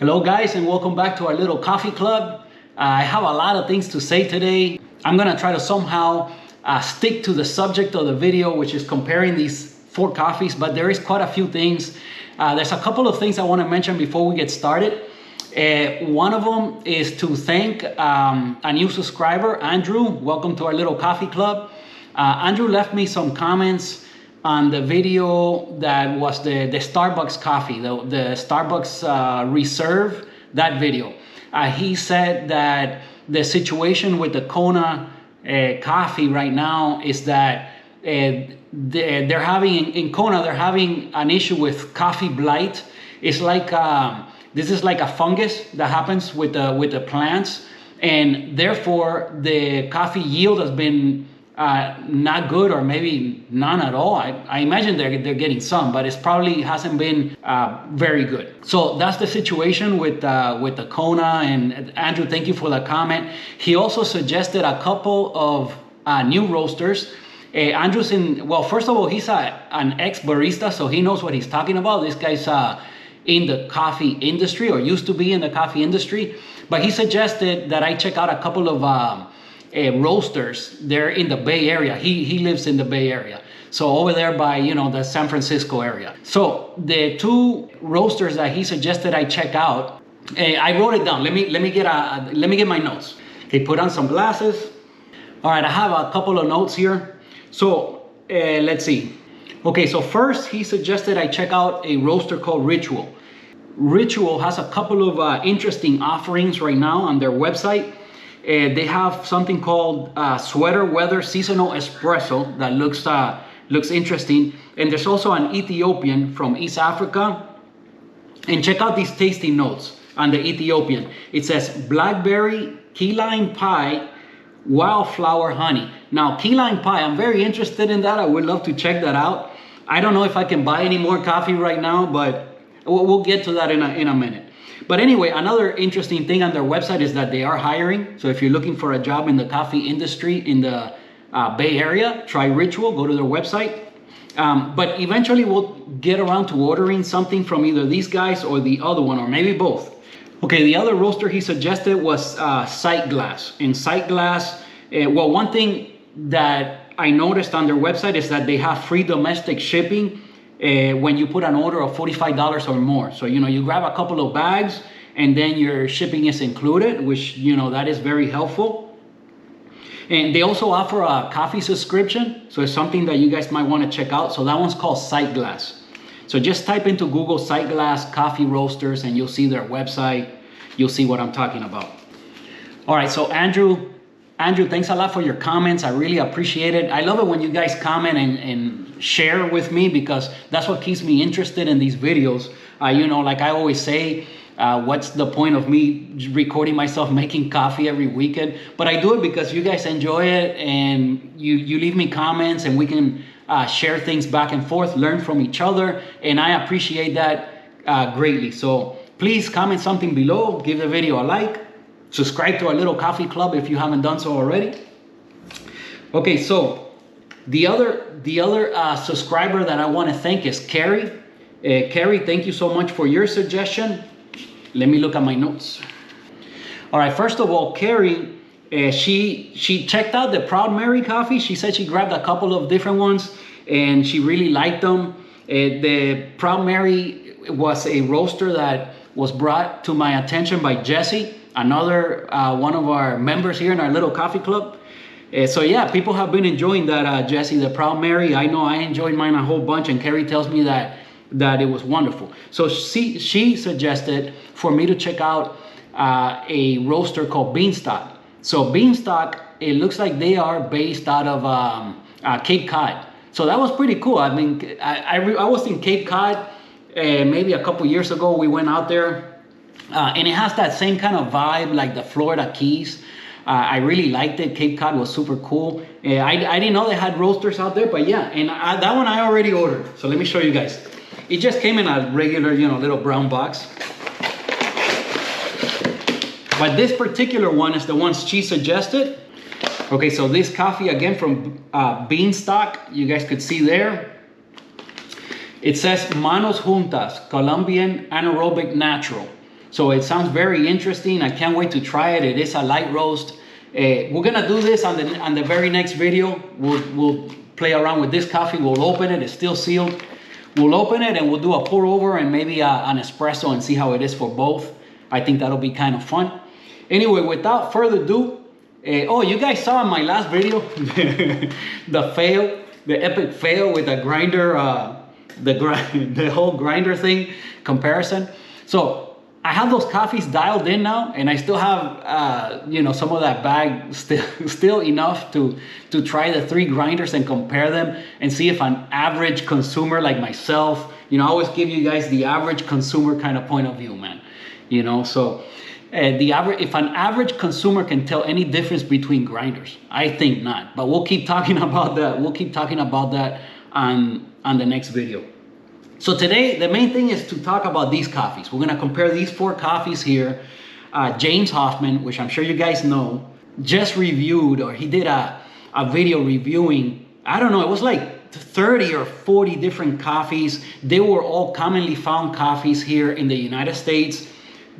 Hello guys, and welcome back to our little coffee club. I have a lot of things to say today. I'm gonna try to somehow stick to the subject of the video, which is comparing these four coffees, but there is quite a few things. There's a couple of things I wanna mention before we get started. One of them is to thank a new subscriber, Andrew. Welcome to our little coffee club. Andrew left me some comments on the video that was the Starbucks coffee, the Starbucks Reserve, that video. He said that the situation with the Kona coffee right now is that they're having, in Kona, they're having an issue with coffee blight. It's like, this is like a fungus that happens with the plants, and therefore the coffee yield has been not good, or maybe none at all. I imagine they're getting some, but it probably hasn't been very good. So that's the situation with the Kona. And Andrew, thank you for the comment. He also suggested a couple of new roasters. Andrew's well, first of all, he's an ex-barista, so he knows what he's talking about. This guy's in the coffee industry, or used to be in the coffee industry. But he suggested that I check out a couple of roasters. They're in the Bay Area. He lives in the Bay Area, so over there by the San Francisco area. So the two roasters that he suggested I check out, I wrote it down. Let me get my notes. Okay, put on some glasses. All right, I have a couple of notes here. So let's see. Okay, so first he suggested I check out a roaster called Ritual. Ritual has a couple of interesting offerings right now on their website. They have something called Sweater Weather Seasonal Espresso that looks interesting. And there's also an Ethiopian from East Africa. And check out these tasty notes on the Ethiopian. It says blackberry, key lime pie, wildflower honey. Now, key lime pie, I'm very interested in that. I would love to check that out. I don't know if I can buy any more coffee right now, but we'll get to that in a minute. But anyway, another interesting thing on their website is that they are hiring. So if you're looking for a job in the coffee industry in the Bay Area, try Ritual, go to their website. But eventually we'll get around to ordering something from either these guys or the other one, or maybe both. Okay, the other roaster he suggested was Sightglass. In Sightglass, well, one thing that I noticed on their website is that they have free domestic shipping when you put an order of $45 or more. So, you grab a couple of bags and then your shipping is included, which, that is very helpful. And they also offer a coffee subscription. So it's something that you guys might want to check out. So that one's called Sightglass. So just type into Google Sightglass coffee roasters and you'll see their website. You'll see what I'm talking about. All right, so Andrew, thanks a lot for your comments. I really appreciate it. I love it when you guys comment and share with me, because that's what keeps me interested in these videos. Like I always say, what's the point of me recording myself making coffee every weekend? But I do it because you guys enjoy it, and you leave me comments, and we can share things back and forth, learn from each other, and I appreciate that greatly. So please comment something below, give the video a like, subscribe to our little coffee club if you haven't done so already. Okay, so the other subscriber that I want to thank is Carrie. Carrie, thank you so much for your suggestion. Let me look at my notes. All right, first of all, Carrie, she checked out the Proud Mary coffee. She said she grabbed a couple of different ones and she really liked them. The Proud Mary was a roaster that was brought to my attention by Jesse, another one of our members here in our little coffee club. So yeah, people have been enjoying that, Jesse, the Proud Mary. I know I enjoyed mine a whole bunch, and Carrie tells me that it was wonderful. So she suggested for me to check out a roaster called Beanstalk. So Beanstalk, it looks like they are based out of Cape Cod. So that was pretty cool. I mean, I was in Cape Cod maybe a couple years ago. We went out there, and it has that same kind of vibe like the Florida Keys. I really liked it. Cape Cod was super cool. I didn't know they had roasters out there, but yeah, and that one I already ordered. So let me show you guys. It just came in a regular, little brown box. But this particular one is the one she suggested. Okay, so this coffee again from Beanstalk, you guys could see there. It says Manos Juntas, Colombian Anaerobic Natural. So it sounds very interesting. I can't wait to try it. It is a light roast. We're gonna do this on the very next video. We'll play around with this coffee. We'll open it. It's still sealed. We'll open it and we'll do a pour over and maybe an espresso and see how it is for both. I think that'll be kind of fun. Anyway, without further ado, oh, you guys saw in my last video the epic fail with the grinder, the whole grinder thing comparison. So I have those coffees dialed in now, and I still have some of that bag still enough to try the 3 grinders and compare them and see if an average consumer like myself, I always give you guys the average consumer kind of point of view, man. So if an average consumer can tell any difference between grinders, I think not. But we'll keep talking about that. We'll keep talking about that on the next video. So today, the main thing is to talk about these coffees. We're gonna compare these 4 coffees here. James Hoffmann, which I'm sure you guys know, just reviewed, or he did a video reviewing, I don't know, it was like 30 or 40 different coffees. They were all commonly found coffees here in the United States.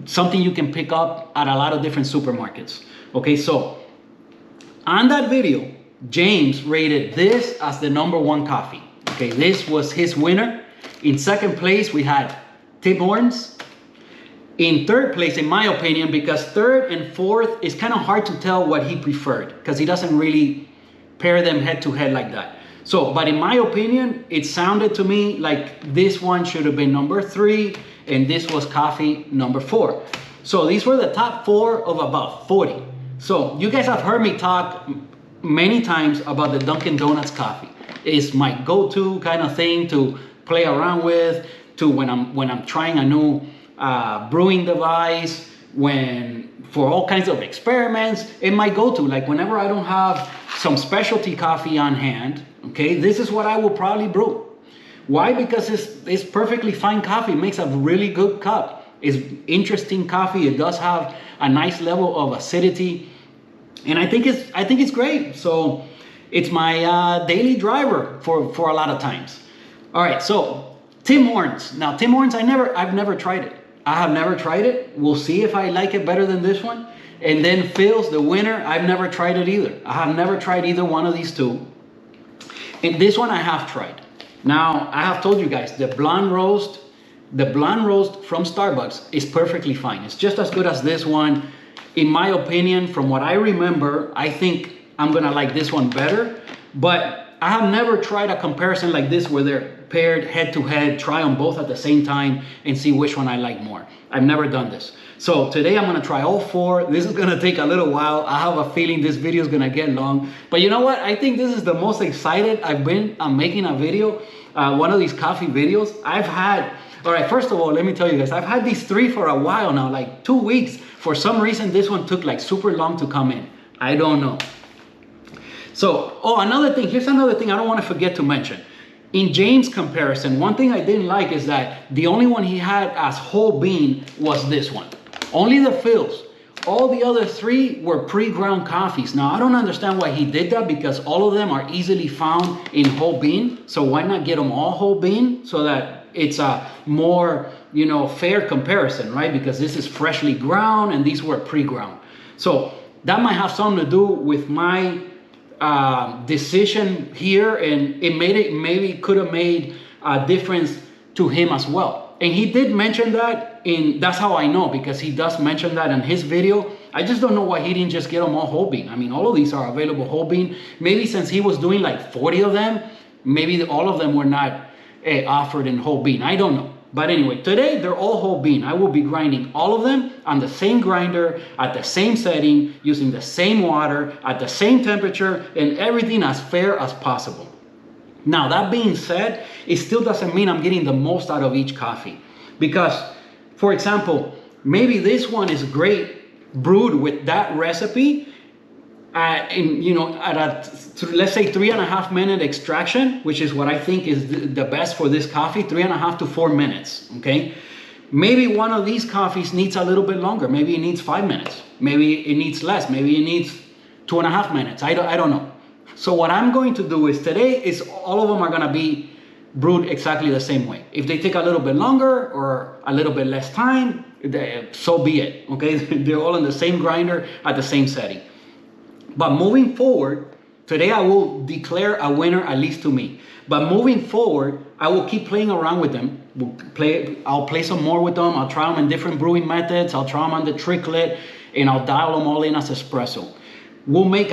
Something you can pick up at a lot of different supermarkets. Okay, so on that video, James rated this as the #1 coffee. Okay, this was his winner. In second place, we had Tim Hortons. In third place, in my opinion, because third and fourth is kind of hard to tell what he preferred because he doesn't really pair them head to head like that. So, but in my opinion, it sounded to me like this one should have been #3 and this was coffee #4. So these were the top 4 of about 40. So you guys have heard me talk many times about the Dunkin' Donuts coffee. It's my go-to kind of thing to play around with, to when I'm trying a new brewing device, for all kinds of experiments. It might go to, like whenever I don't have some specialty coffee on hand, okay, this is what I will probably brew. Why? Because it's perfectly fine coffee. It makes a really good cup. It's interesting coffee. It does have a nice level of acidity, and I think it's great. So it's my daily driver for a lot of times. All right, so Tim Hortons. Now Tim Hortons, I've never tried it. I have never tried it. We'll see if I like it better than this one. And then Phil's, the winner, I've never tried it either. I have never tried either one of these 2. And this one I have tried. Now, I have told you guys, the blonde roast from Starbucks is perfectly fine. It's just as good as this one. In my opinion, from what I remember, I think I'm gonna like this one better. But I have never tried a comparison like this where they're paired head to head, try them both at the same time and see which one I like more. I've never done this. So today I'm gonna try all 4. This is gonna take a little while. I have a feeling this video is gonna get long, but you know what? I think this is the most excited I've been on making a video, one of these coffee videos. All right, first of all, let me tell you guys, I've had these 3 for a while now, like 2 weeks. For some reason, this one took like super long to come in. I don't know. So, here's another thing I don't want to forget to mention. In James' comparison, one thing I didn't like is that the only one he had as whole bean was this one. Only the Phil's. All the other 3 were pre-ground coffees. Now, I don't understand why he did that because all of them are easily found in whole bean. So why not get them all whole bean so that it's a more, fair comparison, right? Because this is freshly ground and these were pre-ground. So that might have something to do with my decision here, and maybe could have made a difference to him as well. And he did mention that that's how I know, because he does mention that in his video. I just don't know why he didn't just get them all whole bean. I mean, all of these are available whole bean. Maybe since he was doing like 40 of them, maybe all of them were not offered in whole bean. I don't know. But anyway, today they're all whole bean. I will be grinding all of them on the same grinder, at the same setting, using the same water, at the same temperature, and everything as fair as possible. Now, that being said, it still doesn't mean I'm getting the most out of each coffee. Because, for example, maybe this one is great brewed with that recipe, at let's say 3.5 minute extraction, which is what I think is the best for this coffee, 3.5 to 4 minutes, okay? Maybe one of these coffees needs a little bit longer. Maybe it needs 5 minutes. Maybe it needs less. Maybe it needs 2.5 minutes. I don't know. So what I'm going to do is today is all of them are gonna be brewed exactly the same way. If they take a little bit longer or a little bit less time, so be it, okay? They're all in the same grinder at the same setting. But moving forward, today I will declare a winner, at least to me. But moving forward, I will keep playing around with them. I'll play some more with them. I'll try them in different brewing methods. I'll try them on the triplet, and I'll dial them all in as espresso. We'll make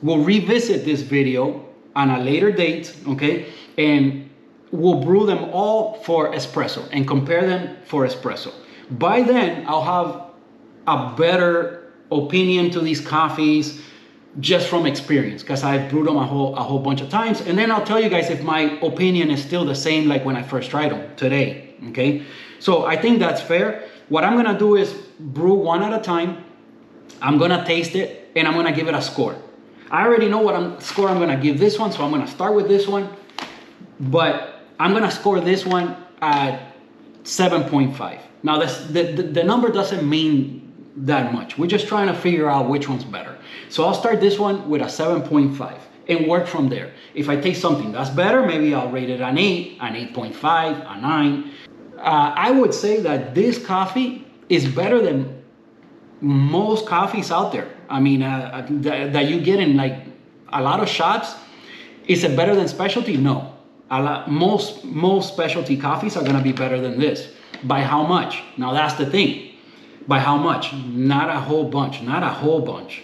we'll revisit this video on a later date, okay? And we'll brew them all for espresso and compare them for espresso. By then, I'll have a better opinion to these coffees just from experience, because I've brewed them a whole bunch of times. And then I'll tell you guys if my opinion is still the same like when I first tried them today, okay? So I think that's fair. What I'm gonna do is brew one at a time. I'm gonna taste it and I'm gonna give it a score. I already know what score I'm gonna give this one, so I'm gonna start with this one. But I'm gonna score this one at 7.5. Now the number doesn't mean that much. We're just trying to figure out which one's better. So I'll start this one with a 7.5 and work from there. If I taste something that's better, maybe I'll rate it an 8, an 8.5, a 9. I would say that this coffee is better than most coffees out there. I mean, that you get in like a lot of shops. Is it better than specialty? No. Most specialty coffees are gonna be better than this. By how much? Now that's the thing. By how much? Not a whole bunch, not a whole bunch.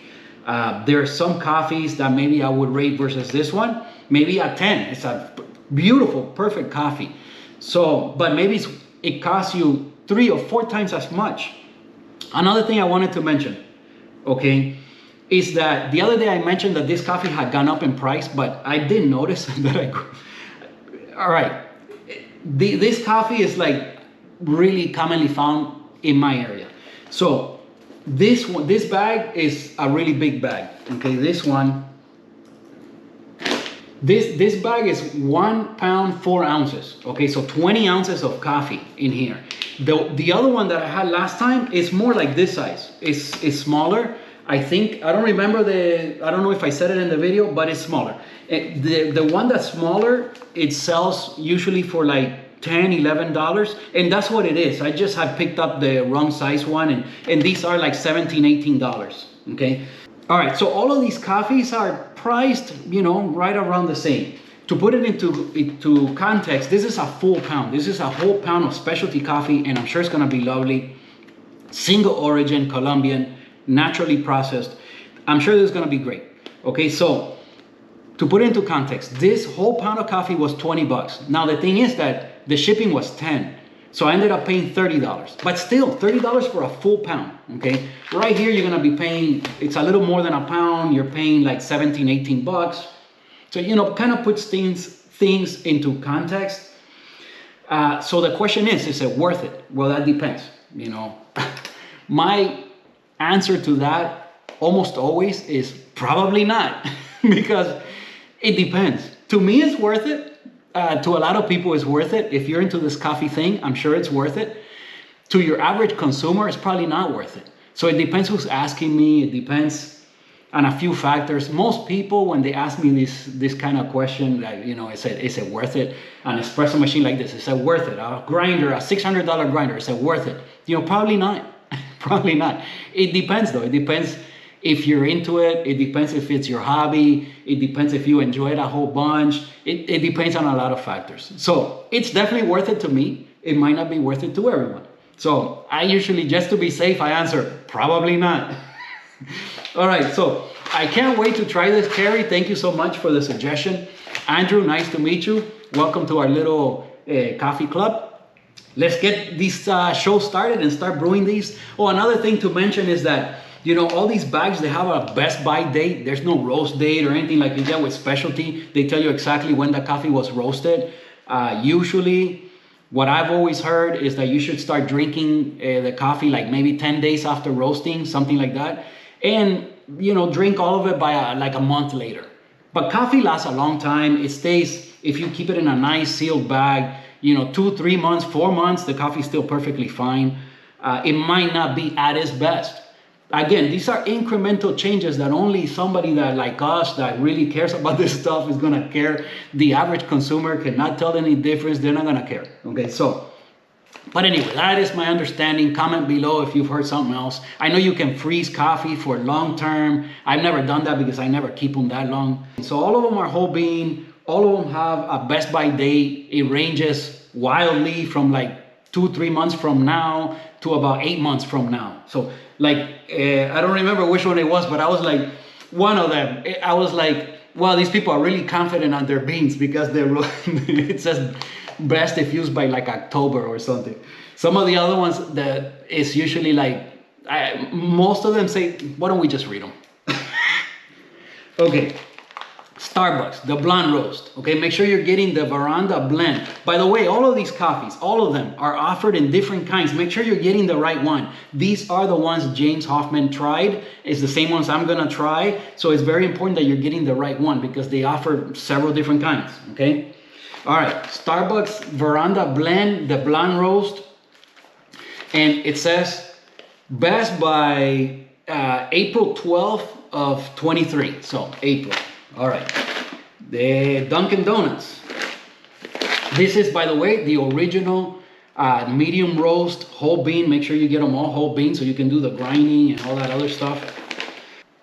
There are some coffees that maybe I would rate versus this one, maybe a 10. It's a beautiful, perfect coffee. So, but maybe it costs you 3 or 4 times as much. Another thing I wanted to mention, okay, is that the other day I mentioned that this coffee had gone up in price, but I didn't notice that all right, this coffee is like really commonly found in my area. So this bag is a really big bag. Okay, this bag is 1 pound 4 ounces. Okay, so 20 ounces of coffee in here. The other one that I had last time is more like this size. It's smaller. I think, I don't remember I don't know if I said it in the video, but it's smaller. The one that's smaller, it sells usually for like $10, $11, and that's what it is. I just have picked up the wrong size one, and these are like $17, $18, okay? All right, so all of these coffees are priced, right around the same. To put it into context, this is a full pound. This is a whole pound of specialty coffee, and I'm sure it's gonna be lovely. Single origin, Colombian, naturally processed. I'm sure this is gonna be great. Okay, so to put it into context, this whole pound of coffee was 20 bucks. Now the thing is that the shipping was 10. So I ended up paying $30, but still $30 for a full pound, okay? Right here, you're gonna be paying, it's a little more than a pound. You're paying like 17, 18 bucks. So, kind of puts things into context. So the question is it worth it? Well, that depends, My answer to that almost always is probably not, because it depends. To me, it's worth it. To a lot of people, it's worth it. If you're into this coffee thing, I'm sure it's worth it. To your average consumer, it's probably not worth it. So it depends who's asking me. It depends on a few factors. Most people, when they ask me this kind of question, like, is it worth it? An espresso machine like this, is it worth it? A grinder, a $600 grinder, is it worth it? Probably not. Probably not. It depends though. It depends if you're into it. It depends if it's your hobby. It depends if you enjoy it a whole bunch. It depends on a lot of factors. So it's definitely worth it to me. It might not be worth it to everyone. So I usually, just to be safe, I answer probably not. All right, so I can't wait to try this, Carrie. Thank you so much for the suggestion. Andrew, nice to meet you. Welcome to our little coffee club. Let's get this show started and start brewing these. Oh, another thing to mention is that, all these bags, they have a best by date. There's no roast date or anything like you get with specialty. They tell you exactly when the coffee was roasted. Usually, what I've always heard is that you should start drinking the coffee like maybe 10 days after roasting, something like that. And, drink all of it by like a month later. But coffee lasts a long time. It stays, if you keep it in a nice sealed bag, 2, 3 months, 4 months, the coffee is still perfectly fine. It might not be at its best. Again, these are incremental changes that only somebody that like us that really cares about this stuff is gonna care. The average consumer cannot tell any difference. They're not gonna care. Okay, so But anyway, that is my understanding. Comment below if you've heard something else. I know you can freeze coffee for long term. I've never done that because I never keep them that long. So all of them are whole bean. All of them have a best by date. It ranges wildly from like 2-3 months from now to about 8 months from now. So like, I don't remember which one it was, but I was like, one of them. I was like, wow, these people are really confident on their beans because it says best if used by like October or something. Some of the other ones that is usually like, most of them say, why don't we just read them? Okay, Starbucks, the blonde roast. Okay, make sure you're getting the Veranda blend. By the way, all of these coffees, all of them are offered in different kinds. Make sure you're getting the right one. These are the ones James Hoffmann tried. It's the same ones I'm gonna try. So it's very important that you're getting the right one because they offer several different kinds, okay? All right, Starbucks Veranda blend, the blonde roast. And it says best by April 12th of 23. So April. All right. The Dunkin' Donuts. This is, by the way, the original medium roast whole bean. Make sure you get them all whole bean so you can do the grinding and all that other stuff.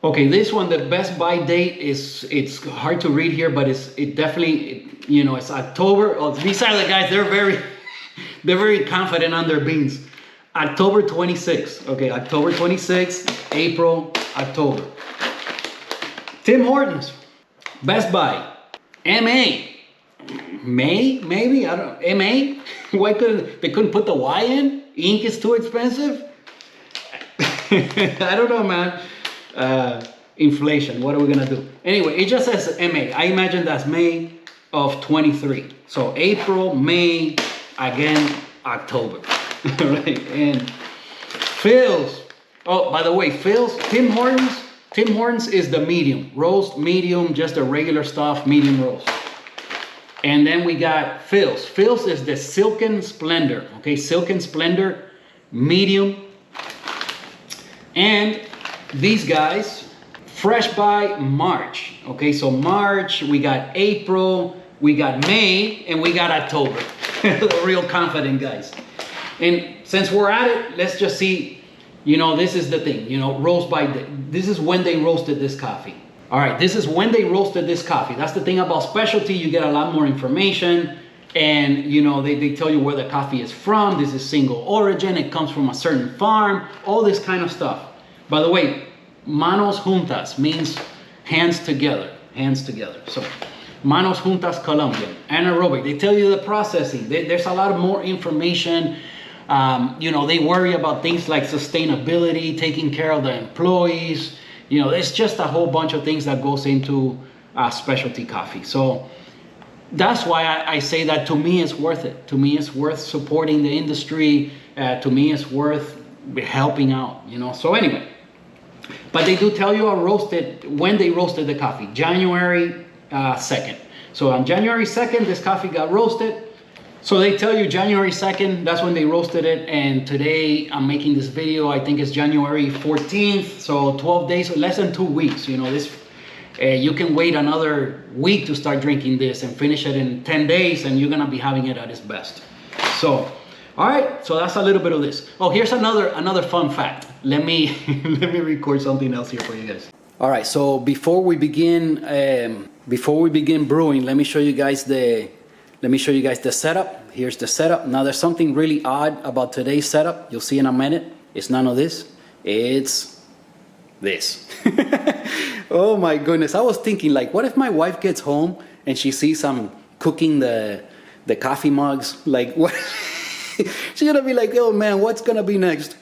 Okay, this one, the best by date it's hard to read here, but it definitely, you know, it's October. Oh, these are the guys, they're very confident on their beans. October 26th. Okay, October 26th, April, October. Tim Hortons, Best Buy, MA. May, maybe, I don't know, MA? Why couldn't put the Y in? Ink is too expensive? I don't know, man. Inflation, what are we gonna do? Anyway, it just says MA. I imagine that's May of 23. So April, May, again, October. Right? And Phil's. Oh, by the way, Phil's, Tim Hortons is the medium. Roast, medium, just a regular stuff, medium roast. And then we got Phil's. Phil's is the Silken Splendor. Okay, Silken Splendor, medium. And these guys, fresh by March. Okay, so March, we got April, we got May, and we got October. The real confident guys. And since we're at it, let's just see, you know, this is the thing, you know, roast by, this is when they roasted this coffee. All right, this is when they roasted this coffee. That's the thing about specialty, you get a lot more information. And, you know, they tell you where the coffee is from. This is single origin, it comes from a certain farm, all this kind of stuff. By the way, manos juntas means hands together, So manos juntas Colombian, anaerobic. They tell you the processing. There's a lot more information. You know, they worry about things like sustainability, taking care of the employees. You know, it's just a whole bunch of things that goes into specialty coffee. So that's why I say that to me it's worth it. To me it's worth supporting the industry. To me it's worth helping out, you know. So anyway. But they do tell you when they roasted the coffee, January 2nd. So on January 2nd, this coffee got roasted. So they tell you January 2nd, that's when they roasted it. And today I'm making this video, I think it's January 14th. So 12 days, less than 2 weeks. You know, this you can wait another week to start drinking this and finish it in 10 days and you're gonna be having it at its best. So, all right, so that's a little bit of this. Oh, here's another fun fact. Let me record something else here for you guys. All right, so before we begin brewing, let me show you guys the setup. Here's the setup. Now there's something really odd about today's setup. You'll see in a minute. It's none of this. It's this. Oh my goodness. I was thinking, like, what if my wife gets home and she sees I'm cooking the coffee mugs? Like, what? She's gonna be like, oh man, what's gonna be next?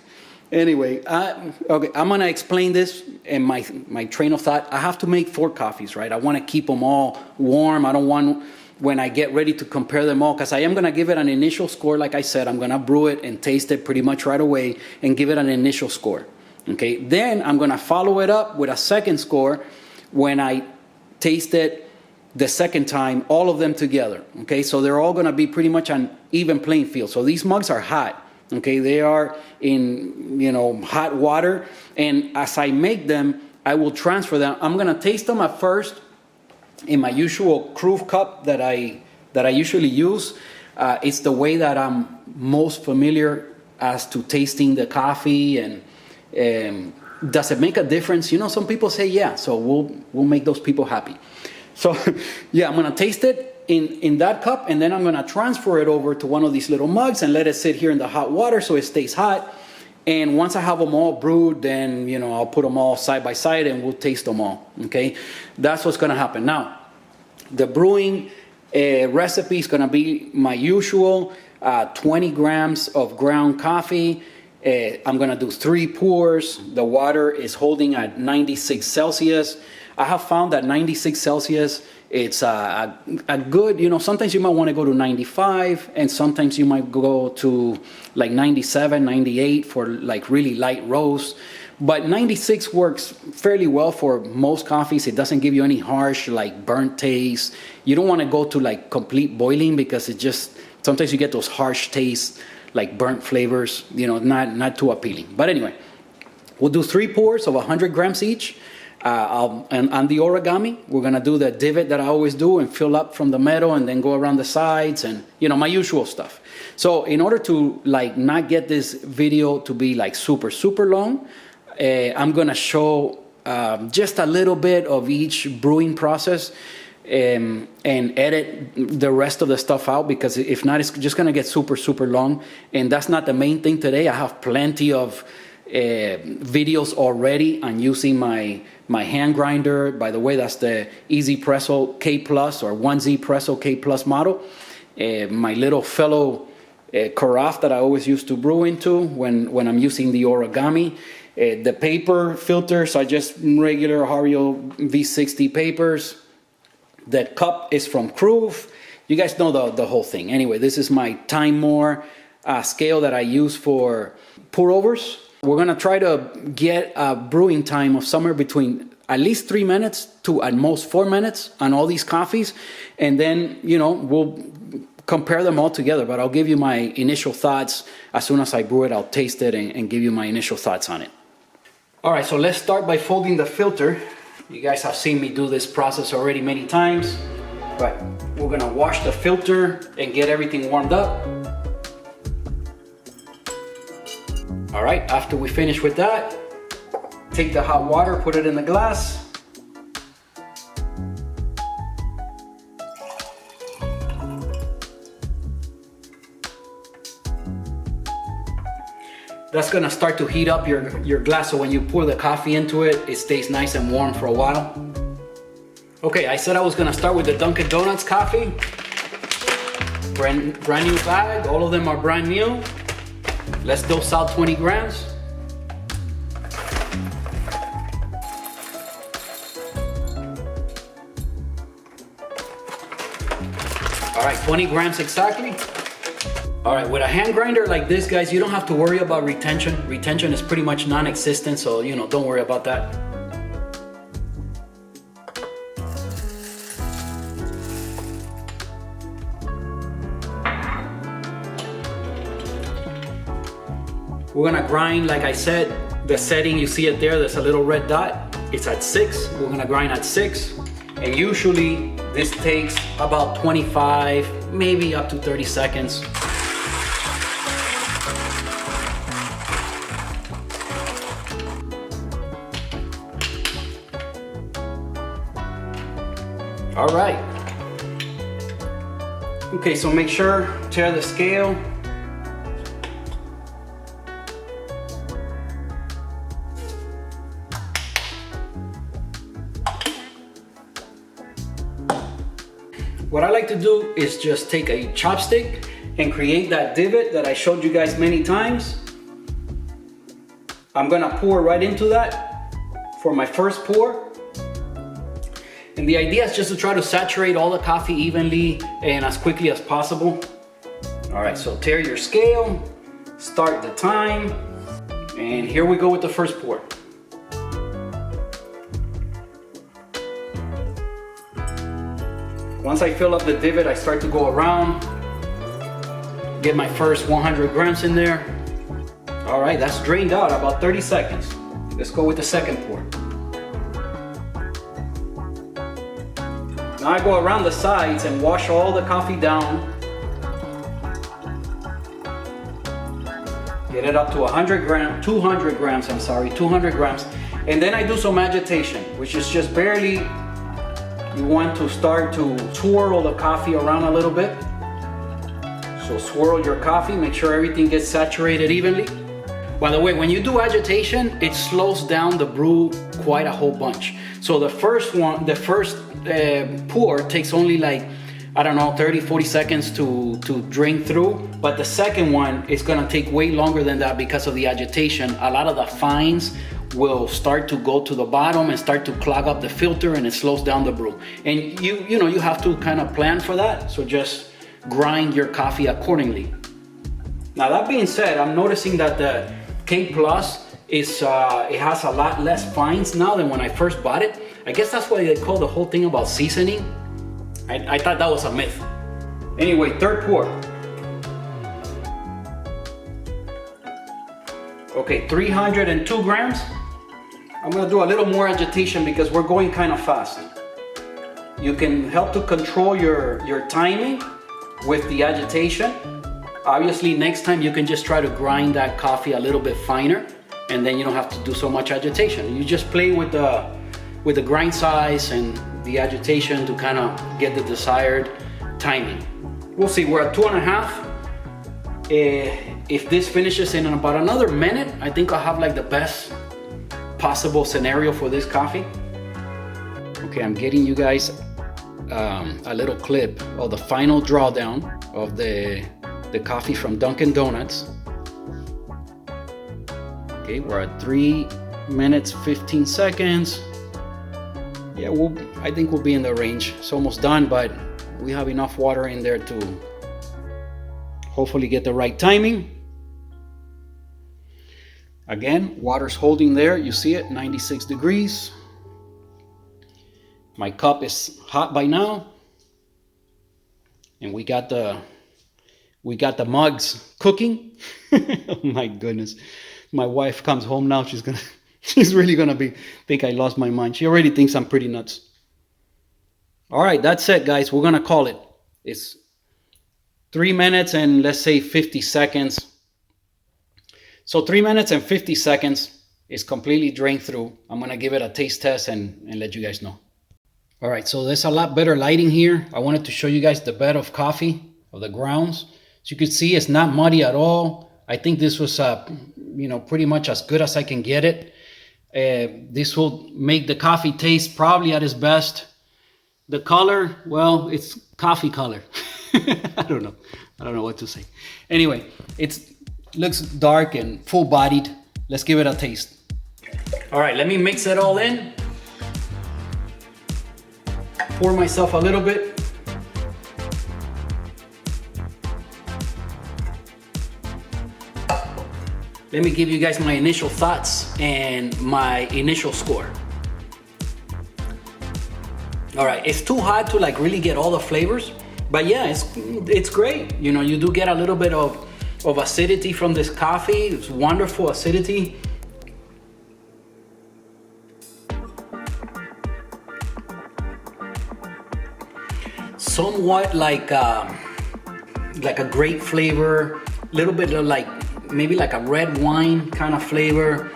Anyway, okay, I'm gonna explain this in my train of thought. I have to make 4 coffees, right? I want to keep them all warm. I don't want, when I get ready to compare them all, because I am gonna give it an initial score. Like I said, I'm gonna brew it and taste it pretty much right away and give it an initial score. Okay, then I'm gonna follow it up with a second score when I taste it the second time, all of them together. Okay, so they're all gonna be pretty much an even playing field. So these mugs are hot. Okay, they are in, you know, hot water, and as I make them, I will transfer them. I'm gonna taste them at first in my usual Crew cup that I usually use. It's the way that I'm most familiar as to tasting the coffee, and does it make a difference? You know, some people say yeah, so we'll make those people happy. So yeah, I'm gonna taste it in that cup, and then I'm gonna transfer it over to one of these little mugs and let it sit here in the hot water so it stays hot. And once I have them all brewed, then, you know, I'll put them all side by side and we'll taste them all, okay? That's what's gonna happen. Now, the brewing recipe is gonna be my usual 20 grams of ground coffee. I'm gonna do 3 pours. The water is holding at 96 Celsius. I have found that 96 Celsius, it's a good, you know, sometimes you might want to go to 95, and sometimes you might go to like 97, 98 for like really light roast. But 96 works fairly well for most coffees. It doesn't give you any harsh, like burnt taste. You don't want to go to like complete boiling, because it just, sometimes you get those harsh tastes, like burnt flavors, you know, not too appealing. But anyway, we'll do 3 pours of 100 grams each. And on the origami, we're gonna do the divot that I always do and fill up from the middle and then go around the sides, and, you know, my usual stuff. So in order to like not get this video to be like super long, I'm gonna show just a little bit of each brewing process, and edit the rest of the stuff out, because if not, it's just gonna get super long, and that's not the main thing today. I have plenty of videos already on using my hand grinder. By the way, that's the Easy Presso K Plus or 1Z Presso K Plus model. My little fellow carafe that I always used to brew into when I'm using the origami. The paper filters are just regular Hario V60 papers. The cup is from Kroof. You guys know the whole thing. Anyway, this is my Time More scale that I use for pour overs. We're gonna try to get a brewing time of somewhere between at least 3 minutes to at most 4 minutes on all these coffees. And then, you know, we'll compare them all together, but I'll give you my initial thoughts. As soon as I brew it, I'll taste it and give you my initial thoughts on it. All right, so let's start by folding the filter. You guys have seen me do this process already many times, but we're gonna wash the filter and get everything warmed up. All right, after we finish with that, take the hot water, put it in the glass. That's gonna start to heat up your glass, so when you pour the coffee into it, it stays nice and warm for a while. Okay, I said I was gonna start with the Dunkin' Donuts coffee. Brand new bag, all of them are brand new. Let's dose out 20 grams. All right, 20 grams exactly. All right, with a hand grinder like this, guys, you don't have to worry about retention. Retention is pretty much non-existent, so, you know, don't worry about that. We're gonna grind, like I said, the setting, you see it there, there's a little red dot. It's at 6, we're gonna grind at 6. And usually this takes about 25, maybe up to 30 seconds. All right. Okay, so make sure, tear the scale. What I like to do is just take a chopstick and create that divot that I showed you guys many times. I'm gonna pour right into that for my first pour. And the idea is just to try to saturate all the coffee evenly and as quickly as possible. All right, so tear your scale, start the time, and here we go with the first pour. Once I fill up the divot, I start to go around, get my first 100 grams in there. All right, that's drained out about 30 seconds. Let's go with the second pour. Now I go around the sides and wash all the coffee down. Get it up to 200 grams, 200 grams. And then I do some agitation, which is just barely, you want to start to swirl the coffee around a little bit. So swirl your coffee, make sure everything gets saturated evenly. By the way, when you do agitation, it slows down the brew quite a whole bunch. So the first pour takes only like, I don't know, 30, 40 seconds to drain through. But the second one is gonna take way longer than that because of the agitation. A lot of the fines will start to go to the bottom and start to clog up the filter, and it slows down the brew. And you have to kind of plan for that. So just grind your coffee accordingly. Now that being said, I'm noticing that the K Plus is it has a lot less fines now than when I first bought it. I guess that's why they call the whole thing about seasoning. I thought that was a myth. Anyway, third pour. Okay, 302 grams. I'm gonna do a little more agitation because we're going kind of fast. You can help to control your timing with the agitation. Obviously, next time you can just try to grind that coffee a little bit finer, and then you don't have to do so much agitation. You just play with the grind size and the agitation to kind of get the desired timing. We'll see, we're at 2.5. If this finishes in about another minute, I think I'll have like the best possible scenario for this coffee. Okay, I'm getting you guys a little clip of the final drawdown of the coffee from Dunkin' Donuts. Okay, we're at 3 minutes, 15 seconds. Yeah, I think we'll be in the range. It's almost done, but we have enough water in there to hopefully get the right timing. Again, water's holding there. You see it, 96 degrees. My cup is hot by now. And we got the mugs cooking. Oh my goodness. My wife comes home now, she's really gonna think I lost my mind. She already thinks I'm pretty nuts. All right, that's it, guys. We're gonna call it. It's 3 minutes and let's say 50 seconds. So 3 minutes and 50 seconds is completely drained through. I'm gonna give it a taste test and let you guys know. All right, so there's a lot better lighting here. I wanted to show you guys the bed of coffee, of the grounds. As you can see, it's not muddy at all. I think this was pretty much as good as I can get it. This will make the coffee taste probably at its best. The color, well, it's coffee color. I don't know what to say. Anyway, it looks dark and full-bodied. Let's give it a taste. All right, let me mix it all in. Pour myself a little bit. Let me give you guys my initial thoughts and my initial score. All right, it's too hot to like really get all the flavors, but yeah, it's great. You do get a little bit of acidity from this coffee. It's wonderful acidity. Somewhat like a grape flavor, a little bit of maybe like a red wine kind of flavor.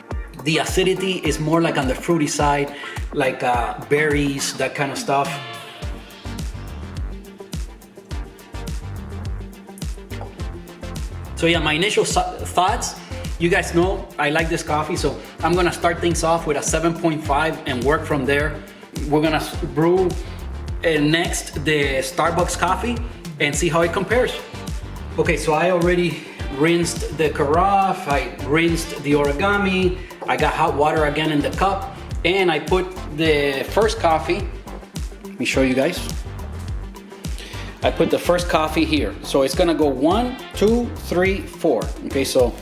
The acidity is more like on the fruity side, like berries, that kind of stuff. So yeah, my initial thoughts, you guys know I like this coffee, so I'm gonna start things off with a 7.5 and work from there. We're gonna brew next the Starbucks coffee and see how it compares. Okay, so I already rinsed the carafe, I rinsed the origami, I got hot water again in the cup, and I put the first coffee. Let me show you guys. I put the first coffee here. So it's gonna go 1, 2, 3, 4. Okay, so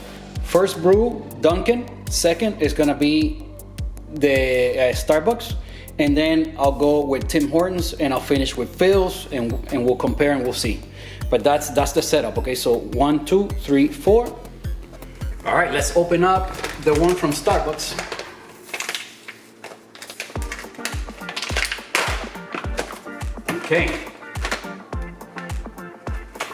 first brew, Dunkin'. Second is gonna be the Starbucks. And then I'll go with Tim Hortons and I'll finish with Phil's and we'll compare and we'll see. But that's the setup, okay? So 1, 2, 3, 4. All right, let's open up the one from Starbucks. Okay.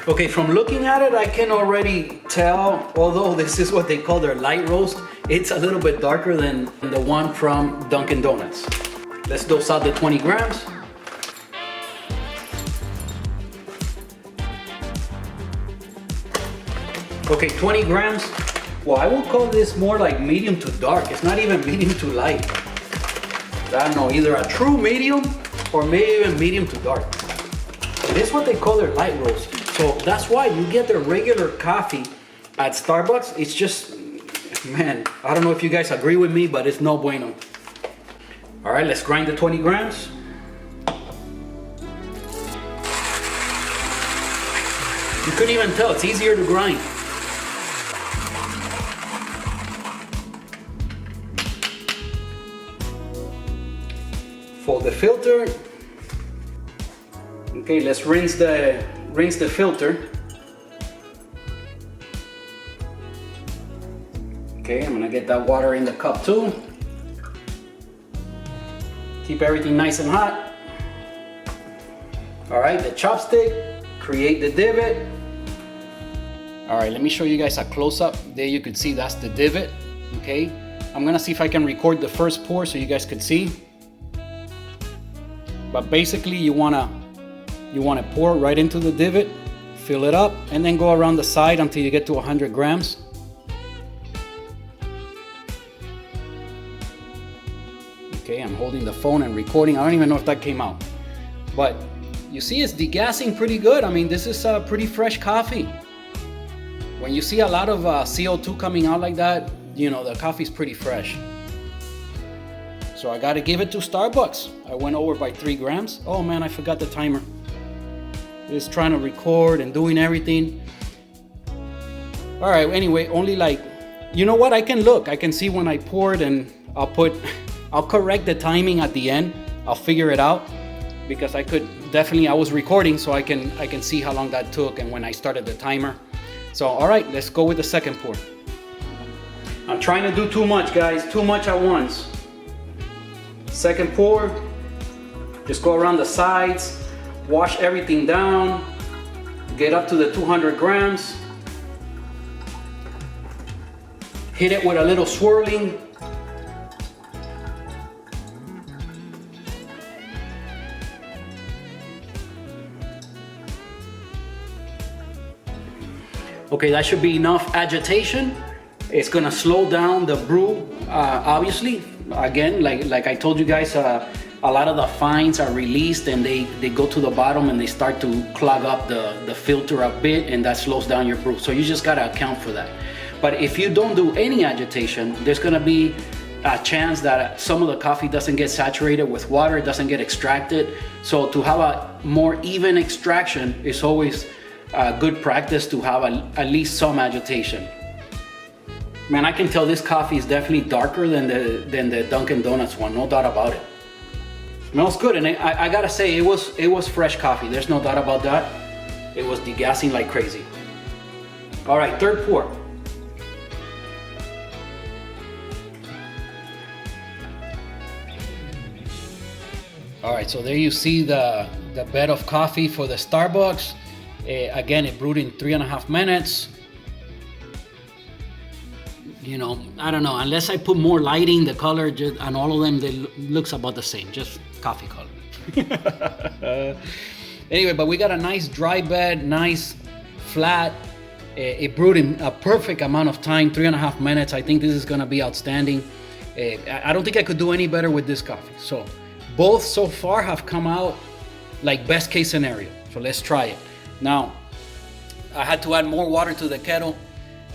Okay, from looking at it, I can already tell, although this is what they call their light roast, it's a little bit darker than the one from Dunkin' Donuts. Let's dose out the 20 grams. Okay, 20 grams. Well, I will call this more like medium to dark. It's not even medium to light. I don't know, either a true medium or maybe even medium to dark. It is what they call their light roast. So that's why you get their regular coffee at Starbucks. It's just, man, I don't know if you guys agree with me, but it's no bueno. All right, let's grind the 20 grams. You couldn't even tell, it's easier to grind. Fold the filter. Okay, let's rinse the filter. Okay, I'm gonna get that water in the cup too. Keep everything nice and hot. All right, the chopstick, create the divot. All right, let me show you guys a close-up. There you can see that's the divot, okay? I'm gonna see if I can record the first pour so you guys could see. But basically you wanna pour right into the divot, fill it up, and then go around the side until you get to 100 grams. Okay, I'm holding the phone and recording. I don't even know if that came out. But you see it's degassing pretty good. I mean, this is a pretty fresh coffee. When you see a lot of CO2 coming out like that, you know, the coffee's pretty fresh. So I gotta give it to Starbucks. I went over by 3 grams. Oh man, I forgot the timer. It's trying to record and doing everything. All right, anyway, only like, you know what? I can look, I can see when I poured, and I'll correct the timing at the end. I'll figure it out because I was recording, so I can see how long that took and when I started the timer. So, all right, let's go with the second pour. I'm trying to do too much, guys, too much at once. Second pour, just go around the sides, wash everything down, get up to the 200 grams, hit it with a little swirling. Okay, that should be enough agitation. It's gonna slow down the brew, obviously. Again, like I told you guys, a lot of the fines are released and they go to the bottom and they start to clog up the filter a bit, and that slows down your brew. So you just gotta account for that. But if you don't do any agitation, there's gonna be a chance that some of the coffee doesn't get saturated with water, it doesn't get extracted. So to have a more even extraction, it's always good practice to have at least some agitation. Man, I can tell this coffee is definitely darker than the Dunkin' Donuts one, no doubt about it. Smells good, and I gotta say, it was fresh coffee. There's no doubt about that. It was degassing like crazy. All right, third pour. All right, so there you see the bed of coffee for the Starbucks. Again, it brewed in 3.5 minutes. You know, I don't know, unless I put more lighting, the color on all of them, looks about the same, just coffee color. Anyway, but we got a nice dry bed, nice flat. It brewed in a perfect amount of time, 3.5 minutes. I think this is gonna be outstanding. I don't think I could do any better with this coffee. So both so far have come out like best case scenario. So let's try it. Now, I had to add more water to the kettle.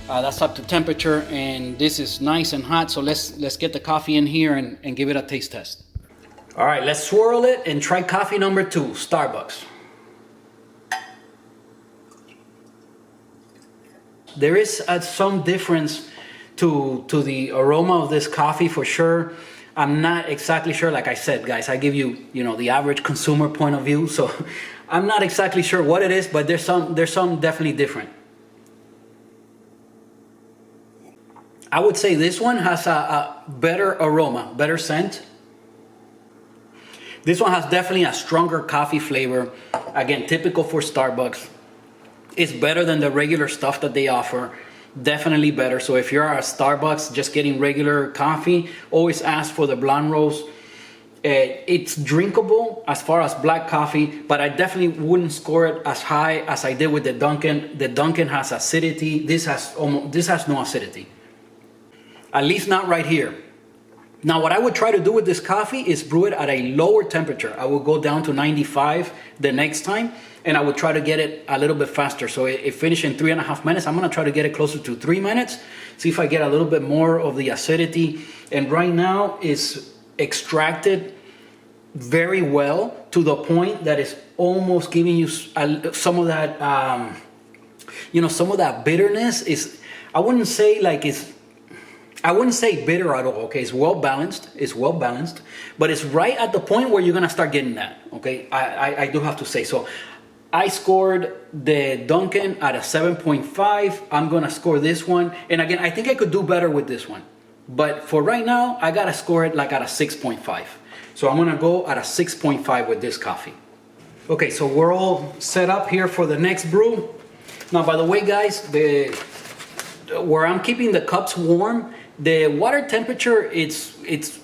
That's up to temperature, and this is nice and hot. So let's get the coffee in here and give it a taste test. All right, let's swirl it and try coffee number 2, Starbucks. There is some difference to the aroma of this coffee for sure. I'm not exactly sure. Like I said, guys, I give you the average consumer point of view, so I'm not exactly sure what it is, but there's some definitely different. I would say this one has a better aroma, better scent. This one has definitely a stronger coffee flavor. Again, typical for Starbucks. It's better than the regular stuff that they offer. Definitely better. So if you're at Starbucks just getting regular coffee, always ask for the blonde roast. It's drinkable as far as black coffee, but I definitely wouldn't score it as high as I did with the Dunkin'. The Dunkin' has acidity. This has no acidity. At least not right here. Now, what I would try to do with this coffee is brew it at a lower temperature. I will go down to 95 the next time, and I would try to get it a little bit faster. So it finished in 3.5 minutes. I'm gonna try to get it closer to 3 minutes, see if I get a little bit more of the acidity. And right now it's extracted very well to the point that it's almost giving you some of that, some of that bitterness. I wouldn't say bitter at all, okay? It's well balanced, but it's right at the point where you're gonna start getting that, okay? I do have to say. So I scored the Dunkin' at a 7.5. I'm gonna score this one. And again, I think I could do better with this one. But for right now, I gotta score it like at a 6.5. So I'm gonna go at a 6.5 with this coffee. Okay, so we're all set up here for the next brew. Now, by the way, guys, where I'm keeping the cups warm, the water temperature, it's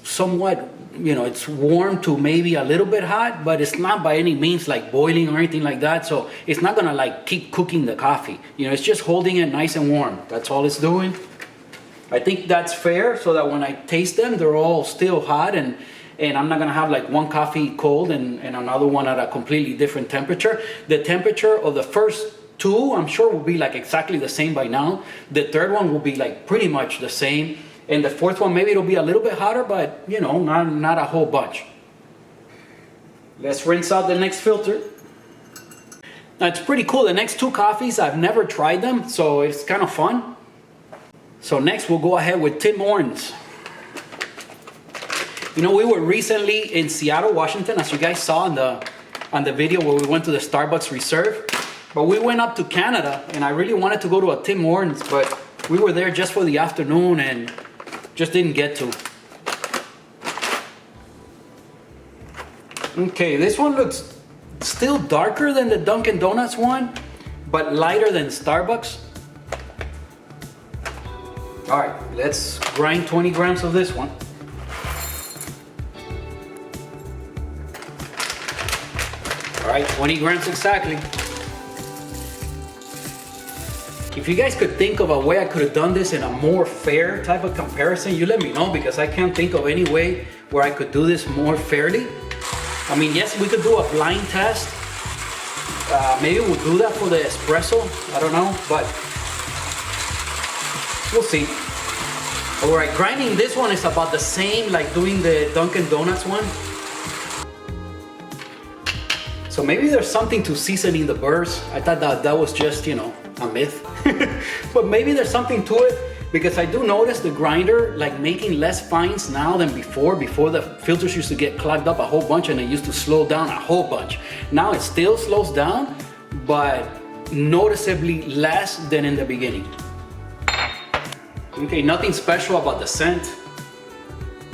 somewhat, it's warm to maybe a little bit hot, but it's not by any means like boiling or anything like that. So it's not gonna like keep cooking the coffee. It's just holding it nice and warm. That's all it's doing. I think that's fair, so that when I taste them, they're all still hot, and I'm not gonna have like one coffee cold and another one at a completely different temperature. The temperature of the first two, I'm sure, will be like exactly the same by now. The third one will be like pretty much the same. And the fourth one, maybe it'll be a little bit hotter, but not a whole bunch. Let's rinse out the next filter. Now it's pretty cool. The next two coffees, I've never tried them, so it's kind of fun. So next we'll go ahead with Tim Hortons. We were recently in Seattle, Washington, as you guys saw on the video where we went to the Starbucks Reserve. But we went up to Canada, and I really wanted to go to a Tim Hortons, but we were there just for the afternoon and just didn't get to. Okay, this one looks still darker than the Dunkin' Donuts one, but lighter than Starbucks. All right, let's grind 20 grams of this one. All right, 20 grams exactly. If you guys could think of a way I could have done this in a more fair type of comparison, you let me know, because I can't think of any way where I could do this more fairly. I mean, yes, we could do a blind test. Maybe we'll do that for the espresso. I don't know, but we'll see. All right, grinding this one is about the same like doing the Dunkin' Donuts one. So maybe there's something to seasoning the burrs. I thought that was just, a myth. But maybe there's something to it, because I do notice the grinder like making less fines now than before. Before, the filters used to get clogged up a whole bunch and it used to slow down a whole bunch. Now it still slows down, but noticeably less than in the beginning. Okay, nothing special about the scent.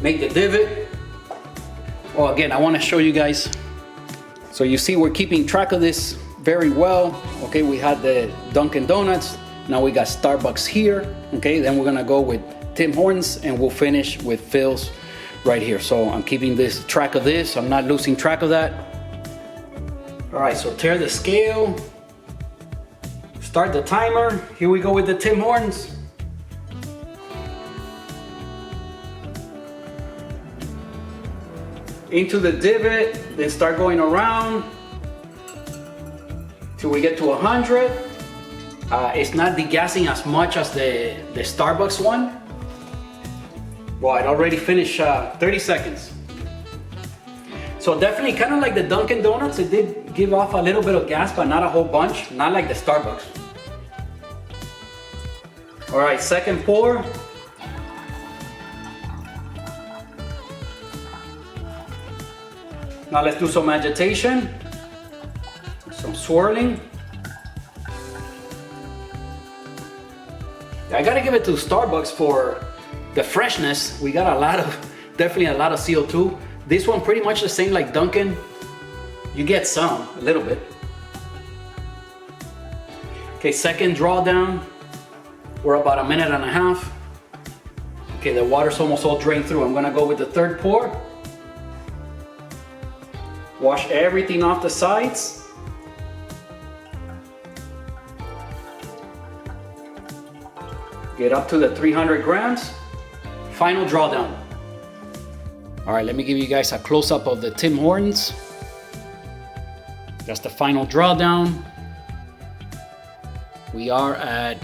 Make the divot. Well, again, I want to show you guys. So you see we're keeping track of this very well. Okay, we had the Dunkin' Donuts. Now we got Starbucks here. Okay, then we're gonna go with Tim Hortons, and we'll finish with Phil's right here. So I'm keeping track of this. I'm not losing track of that. All right, so tear the scale. Start the timer. Here we go with the Tim Hortons. Into the divot, then start going around till we get to 100. It's not degassing as much as the Starbucks one. Well, it already finished 30 seconds. So definitely kind of like the Dunkin' Donuts, it did give off a little bit of gas, but not a whole bunch, not like the Starbucks. All right, second pour. Now let's do some agitation, some swirling. I gotta give it to Starbucks for the freshness. We got definitely a lot of CO2. This one pretty much the same like Dunkin'. You get a little bit. Okay, second drawdown. We're about a minute and a half. Okay, the water's almost all drained through. I'm gonna go with the third pour. Wash everything off the sides. Get up to the 300 grams. Final drawdown. All right, let me give you guys a close-up of the Tim Hortons. That's the final drawdown. We are at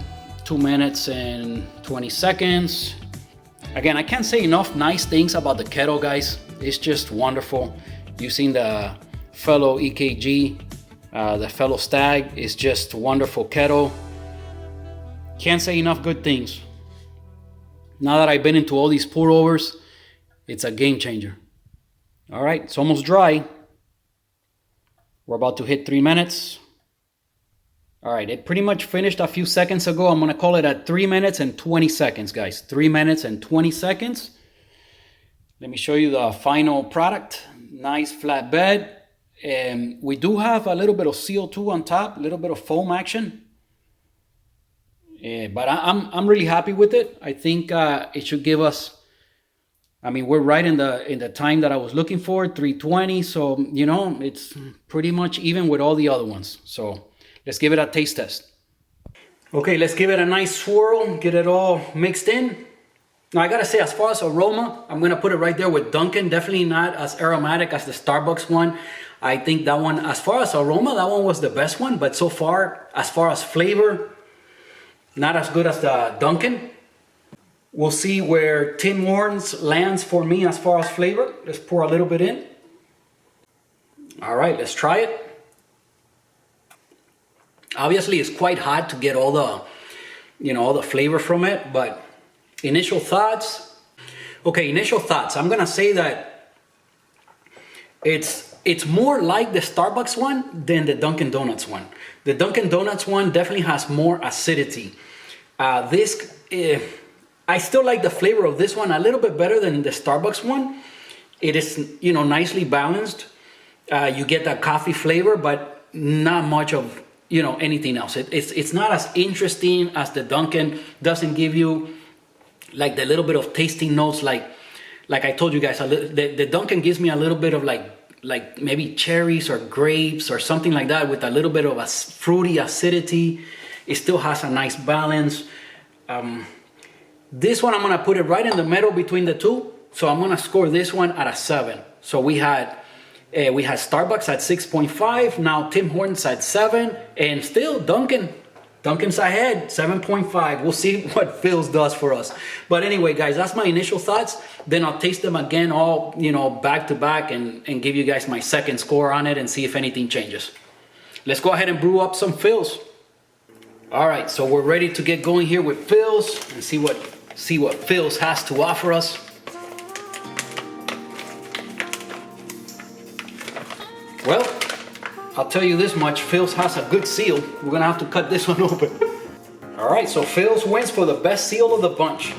2 minutes and 20 seconds. Again, I can't say enough nice things about the kettle, guys. It's just wonderful. Using the fellow EKG, the fellow Stag is just wonderful kettle. Can't say enough good things. Now that I've been into all these pour overs, it's a game changer. All right, it's almost dry. We're about to hit 3 minutes. All right, it pretty much finished a few seconds ago. I'm gonna call it at 3 minutes and 20 seconds, guys. 3 minutes and 20 seconds. Let me show you the final product. Nice flat bed. And we do have a little bit of CO2 on top, a little bit of foam action. But I'm really happy with it. I think it should give us, I mean, we're right in the time that I was looking for, 320. So, you know, it's pretty much even with all the other ones. So let's give it a taste test. Okay, let's give it a nice swirl, get it all mixed in. Now I gotta say, as far as aroma, I'm gonna put it right there with Dunkin'. Definitely not as aromatic as the Starbucks one. I think that one, as far as aroma, that one was the best one. But so far, as far as flavor, not as good as the Dunkin'. We'll see where Tim Hortons lands for me as far as flavor. Let's pour a little bit in. All right, let's try it. Obviously, it's quite hot to get all the, you know, all the flavor from it, but initial thoughts. Okay, initial thoughts. I'm gonna say that it's more like the Starbucks one than the Dunkin' Donuts one. The Dunkin' Donuts one definitely has more acidity. I still like the flavor of this one a little bit better than the Starbucks one. It is, you know, nicely balanced. You get that coffee flavor, but not much of, you know, anything else. It's not as interesting as the Dunkin'. Doesn't give you like the little bit of tasting notes, like I told you guys. The Dunkin' gives me a little bit of like maybe cherries or grapes or something like that, with a little bit of a fruity acidity. It still has a nice balance. This one, I'm gonna put it right in the middle between the two. So I'm gonna score this one at a 7. So we had Starbucks at 6.5, now Tim Hortons at 7, and still Dunkin's ahead, 7.5. We'll see what Phil's does for us. But anyway, guys, that's my initial thoughts. Then I'll taste them again all, you know, back to back and give you guys my second score on it and see if anything changes. Let's go ahead and brew up some Phil's. All right, so we're ready to get going here with Phil's and see what Phil's has to offer us. Well, I'll tell you this much, Phil's has a good seal. We're gonna have to cut this one open. All right, so Phil's wins for the best seal of the bunch.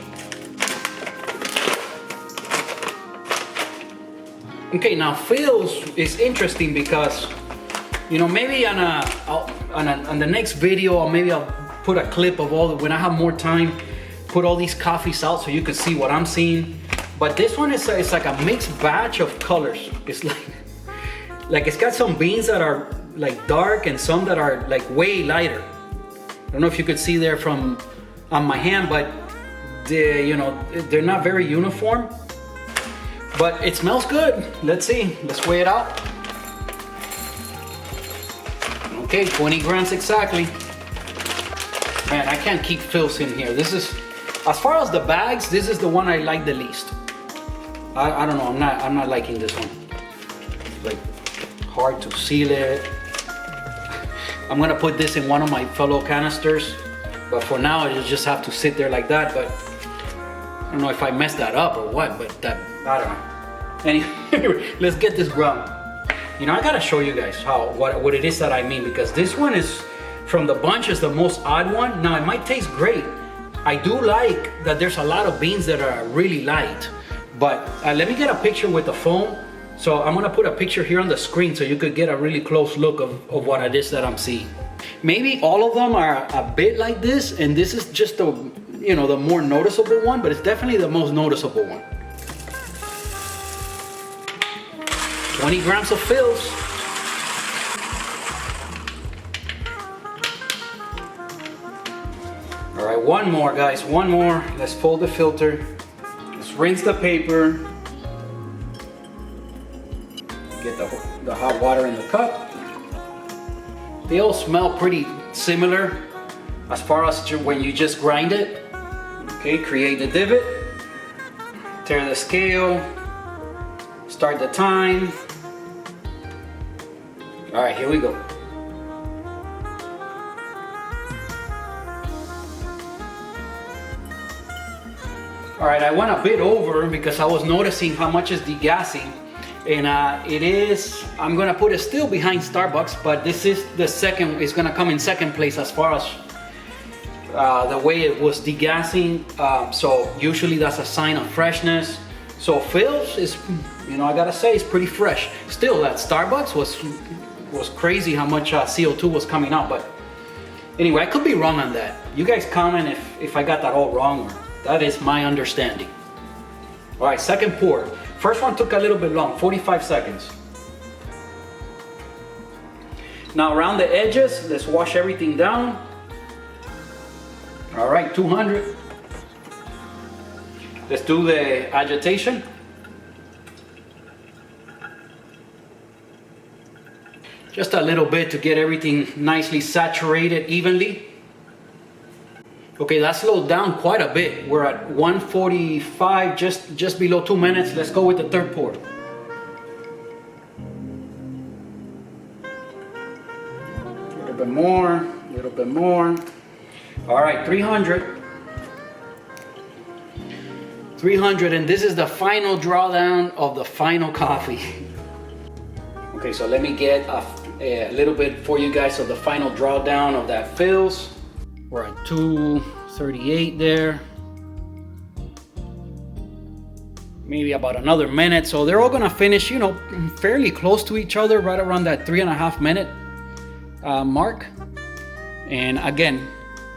Okay, now Phil's is interesting because, you know, maybe on the next video, or maybe I'll put a clip of when I have more time, put all these coffees out so you can see what I'm seeing. But this one is it's like a mixed batch of colors. It's like it's got some beans that are like dark and some that are like way lighter. I don't know if you could see there from on my hand, but they're not very uniform. But it smells good. Let's see. Let's weigh it out. Okay, 20 grams exactly. Man, I can't keep Phil's in here. This is, as far as the bags, this is the one I like the least. I don't know. I'm not liking this one. Like, hard to seal it. I'm gonna put this in one of my fellow canisters, but for now it'll just have to sit there like that. But I don't know if I messed that up or what, but I don't know. Anyway, let's get this ground. You know, I gotta show you guys what it is that I mean, because this one is, from the bunch, is the most odd one. Now, it might taste great. I do like that there's a lot of beans that are really light, but let me get a picture with the foam. So I'm gonna put a picture here on the screen so you could get a really close look of what it is that I'm seeing. Maybe all of them are a bit like this, and this is just the, you know, the more noticeable one, but it's definitely the most noticeable one. 20 grams of fills. All right, one more, guys, one more. Let's fold the filter. Let's rinse the paper. Get the hot water in the cup. They all smell pretty similar as far as when you just grind it. Okay, create the divot, tear the scale, start the time. All right, here we go. All right, I went a bit over because I was noticing how much is degassing. And it is, I'm gonna put it still behind Starbucks, but this is the second, it's gonna come in second place as far as the way it was degassing. So usually that's a sign of freshness. So Phil's is, you know, I gotta say, it's pretty fresh. Still, that Starbucks was crazy how much CO2 was coming out, but anyway, I could be wrong on that. You guys comment if I got that all wrong, or that is my understanding. All right, second pour. First one took a little bit long, 45 seconds. Now around the edges, let's wash everything down. All right, 200. Let's do the agitation. Just a little bit to get everything nicely saturated evenly. Okay, that slowed down quite a bit. We're at 145, just below 2 minutes. Let's go with the third pour. A little bit more, a little bit more. All right, 300. 300, and this is the final drawdown of the final coffee. Okay, so let me get a little bit for you guys of the final drawdown of that Phil's. We're at 238 there. Maybe about another minute. So they're all gonna finish, you know, fairly close to each other, right around that 3.5 minute mark. And again,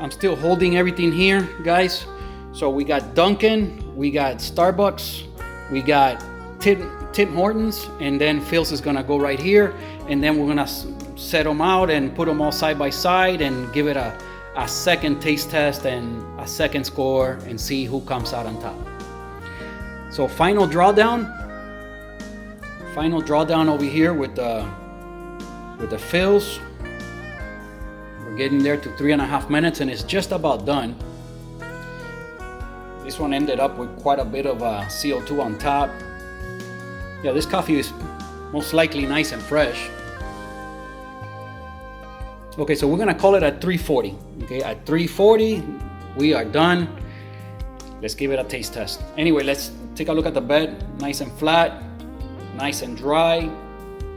I'm still holding everything here, guys. So we got Dunkin', we got Starbucks, we got Tim Hortons, and then Phil's is gonna go right here. And then we're gonna set them out and put them all side by side and give it a second taste test and a second score and see who comes out on top. So final drawdown over here with the Phil's. We're getting there to 3.5 minutes, and it's just about done. This one ended up with quite a bit of CO2 on top. Yeah, this coffee is most likely nice and fresh. Okay, so we're gonna call it at 340. Okay, at 340, we are done. Let's give it a taste test. Anyway, let's take a look at the bed. Nice and flat, nice and dry.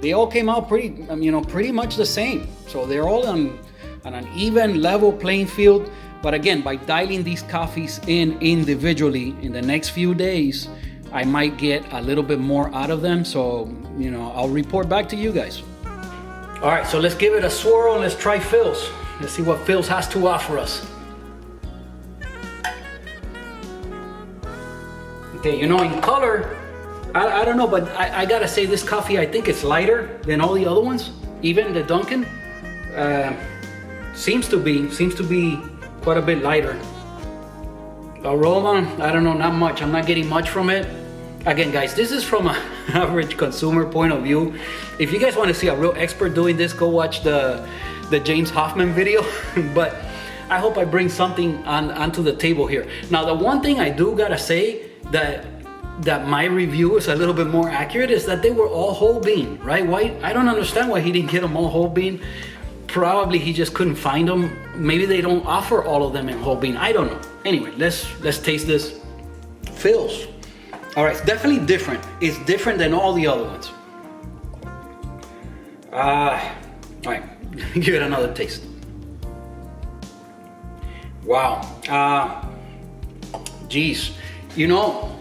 They all came out pretty much the same. So they're all on an even level playing field. But again, by dialing these coffees in individually in the next few days, I might get a little bit more out of them. So, you know, I'll report back to you guys. All right, so let's give it a swirl and let's try Phil's. Let's see what Phil's has to offer us. Okay, you know, in color, I don't know, but I gotta say this coffee, I think it's lighter than all the other ones. Even the Dunkin' seems to be quite a bit lighter. Aroma, I don't know, not much. I'm not getting much from it. Again, guys, this is from an average consumer point of view. If you guys want to see a real expert doing this, go watch the James Hoffmann video. But I hope I bring something onto the table here. Now, the one thing I do gotta say that my review is a little bit more accurate is that they were all whole bean, right? Why? I don't understand why he didn't get them all whole bean. Probably he just couldn't find them. Maybe they don't offer all of them in whole bean. I don't know. Anyway, let's taste this Phil's. All right, it's definitely different. It's different than all the other ones. All right, give it another taste. Wow. Geez, you know,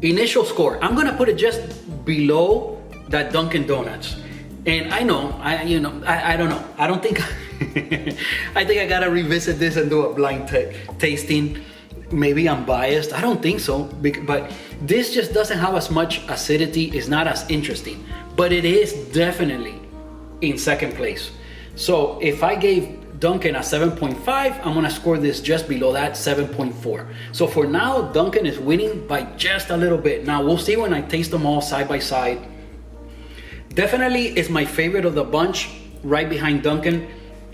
initial score, I'm gonna put it just below that Dunkin' Donuts. And I know, I don't know. I don't think I think I gotta revisit this and do a blind tasting. Maybe I'm biased, I don't think so, but this just doesn't have as much acidity, it's not as interesting, but it is definitely in second place. So if I gave Dunkin' a 7.5, I'm gonna score this just below that, 7.4. So for now, Dunkin' is winning by just a little bit. Now we'll see when I taste them all side by side. Definitely is my favorite of the bunch, right behind Dunkin'.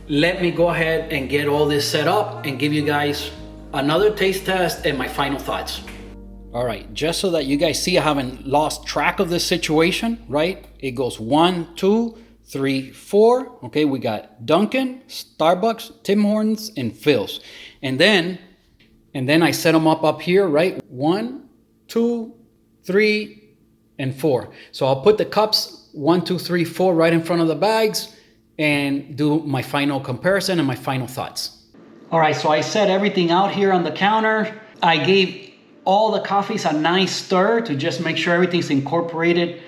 Let me go ahead and get all this set up and give you guys another taste test and my final thoughts. All right, just so that you guys see I haven't lost track of this situation, right? It goes 1, 2, 3, 4. Okay, we got Dunkin', Starbucks, Tim Hortons, and Phil's. And then I set them up here, right? 1, 2, 3, and 4. So I'll put the cups 1, 2, 3, 4 right in front of the bags and do my final comparison and my final thoughts. All right, so I set everything out here on the counter. I gave all the coffees a nice stir to just make sure everything's incorporated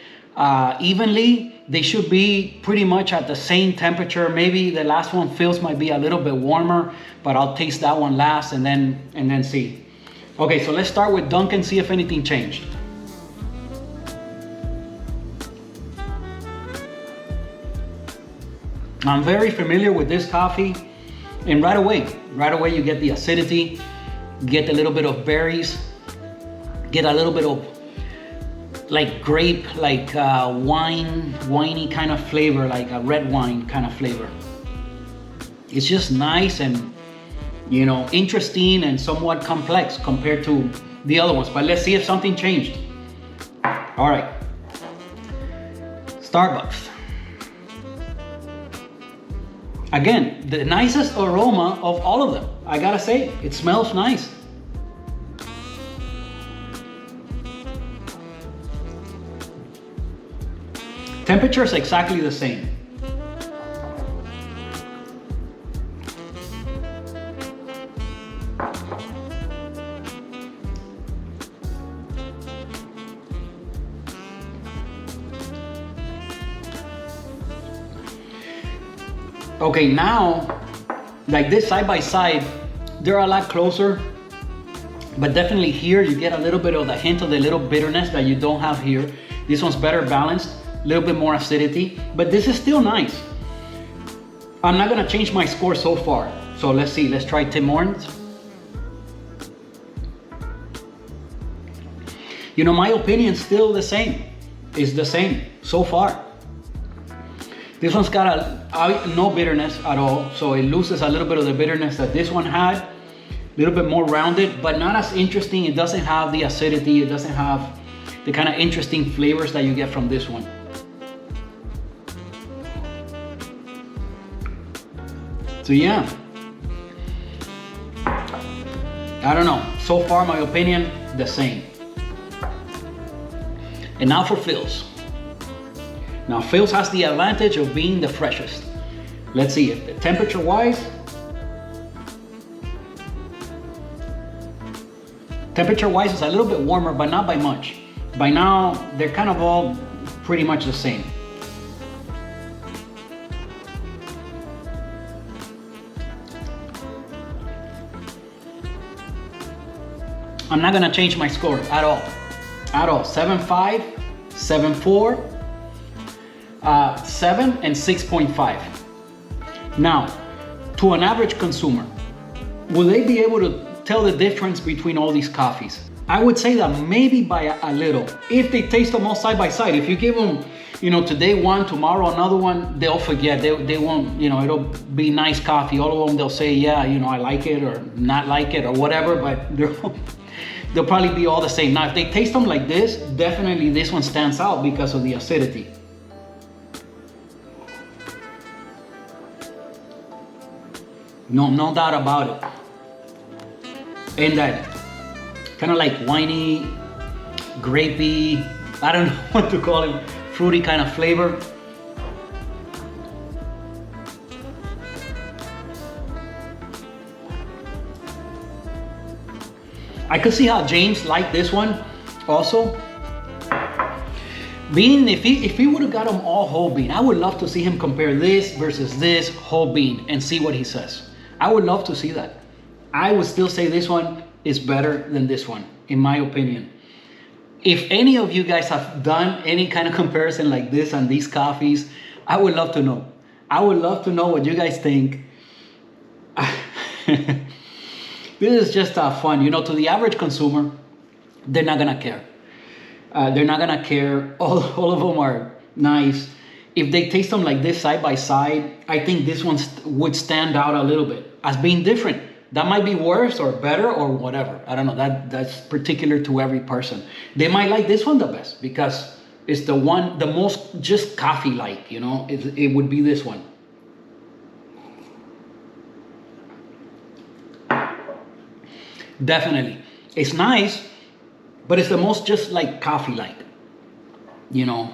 evenly. They should be pretty much at the same temperature. Maybe the last one Phil's might be a little bit warmer, but I'll taste that one last and then see. Okay, so let's start with Dunkin', see if anything changed. I'm very familiar with this coffee, and right away you get the acidity, get a little bit of berries, get a little bit of like grape, like winey kind of flavor, like a red wine kind of flavor. It's just nice and, you know, interesting and somewhat complex compared to the other ones. But let's see if something changed. All right, Starbucks. Again, the nicest aroma of all of them. I gotta say, it smells nice. Temperature is exactly the same. Okay, now, like this side by side, they're a lot closer, but definitely here you get a little bit of the hint of the little bitterness that you don't have here. This one's better balanced, a little bit more acidity, but this is still nice. I'm not gonna change my score so far. So let's see, let's try Tim Hortons. You know, my opinion's still the same. It's the same so far. This one's got no bitterness at all, so it loses a little bit of the bitterness that this one had. A little bit more rounded, but not as interesting. It doesn't have the acidity. It doesn't have the kind of interesting flavors that you get from this one. So yeah, I don't know. So far, my opinion, the same. And now for Phil's. Now Phil's has the advantage of being the freshest. Let's see if the temperature wise. Temperature wise is a little bit warmer, but not by much. By now, they're kind of all pretty much the same. I'm not gonna change my score at all. At all. 7.5, 7.4. 7 and 6.5. Now, to an average consumer, will they be able to tell the difference between all these coffees? I would say that maybe by a little, if they taste them all side by side. If you give them, you know, today one, tomorrow another one, they'll forget. They won't, you know, it'll be nice coffee. All of them, they'll say, yeah, you know, I like it or not like it or whatever, but they'll probably be all the same. Now, if they taste them like this, definitely this one stands out because of the acidity. No doubt about it. And that kind of like winey, grapey, I don't know what to call it, fruity kind of flavor. I could see how James liked this one also. Bean, if he would have got them all whole bean, I would love to see him compare this versus this whole bean and see what he says. I would love to see that. I would still say this one is better than this one, in my opinion. If any of you guys have done any kind of comparison like this on these coffees, I would love to know. I would love to know what you guys think. This is just fun. You know, to the average consumer, they're not gonna care. They're not gonna care. All of them are nice. If they taste them like this side by side, I think this one would stand out a little bit as being different. That might be worse or better or whatever. I don't know. That's particular to every person. They might like this one the best because it's the most just coffee-like. You know, it would be this one. Definitely, it's nice, but it's the most just like coffee-like. You know.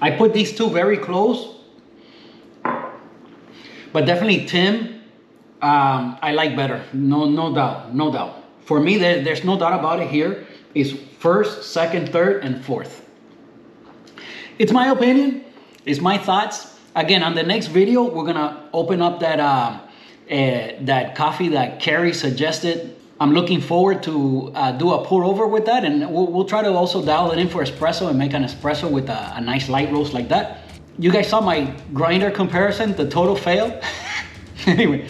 I put these two very close, but definitely Tim, I like better. No doubt. For me, there's no doubt about it here. It's first, second, third, and fourth. It's my opinion. It's my thoughts. Again, on the next video, we're gonna open up that coffee that Carrie suggested. I'm looking forward to do a pour over with that, and we'll try to also dial it in for espresso and make an espresso with a nice light roast like that. You guys saw my grinder comparison, the total fail. Anyway,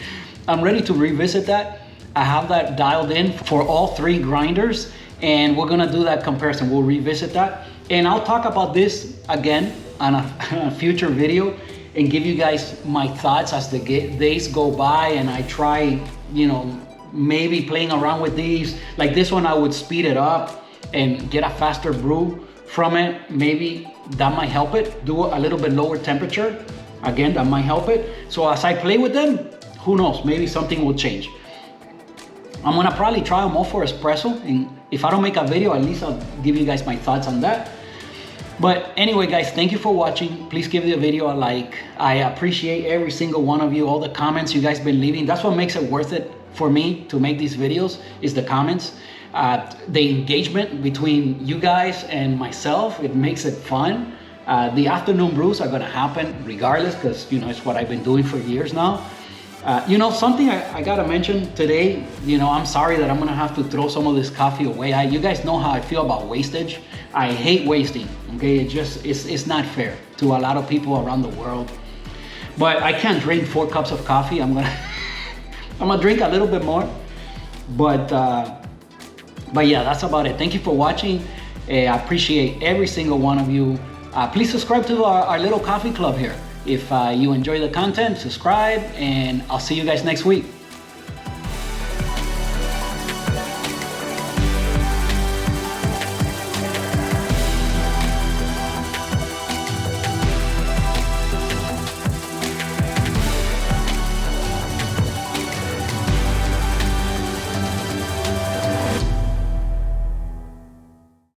I'm ready to revisit that. I have that dialed in for all three grinders, and we're gonna do that comparison. We'll revisit that, and I'll talk about this again on a future video and give you guys my thoughts as the days go by, and I try, you know, maybe playing around with these. Like this one, I would speed it up and get a faster brew from it. Maybe that might help it. Do a little bit lower temperature. Again, that might help it. So as I play with them, who knows, maybe something will change. I'm gonna probably try them all for espresso, and if I don't make a video, at least I'll give you guys my thoughts on that. But anyway, guys, thank you for watching. Please give the video a like. I appreciate every single one of you, all the comments you guys been leaving. That's what makes it worth it for me to make these videos, is the comments. The engagement between you guys and myself, it makes it fun. The afternoon brews are gonna happen regardless, because you know, it's what I've been doing for years now. You know, something I gotta mention today, you know, I'm sorry that I'm gonna have to throw some of this coffee away. You guys know how I feel about wastage. I hate wasting, okay? It's not fair to a lot of people around the world. But I can't drink 4 cups of coffee. I'm gonna drink a little bit more. But yeah, that's about it. Thank you for watching. I appreciate every single one of you. Please subscribe to our little coffee club here. If you enjoy the content, subscribe, and I'll see you guys next week.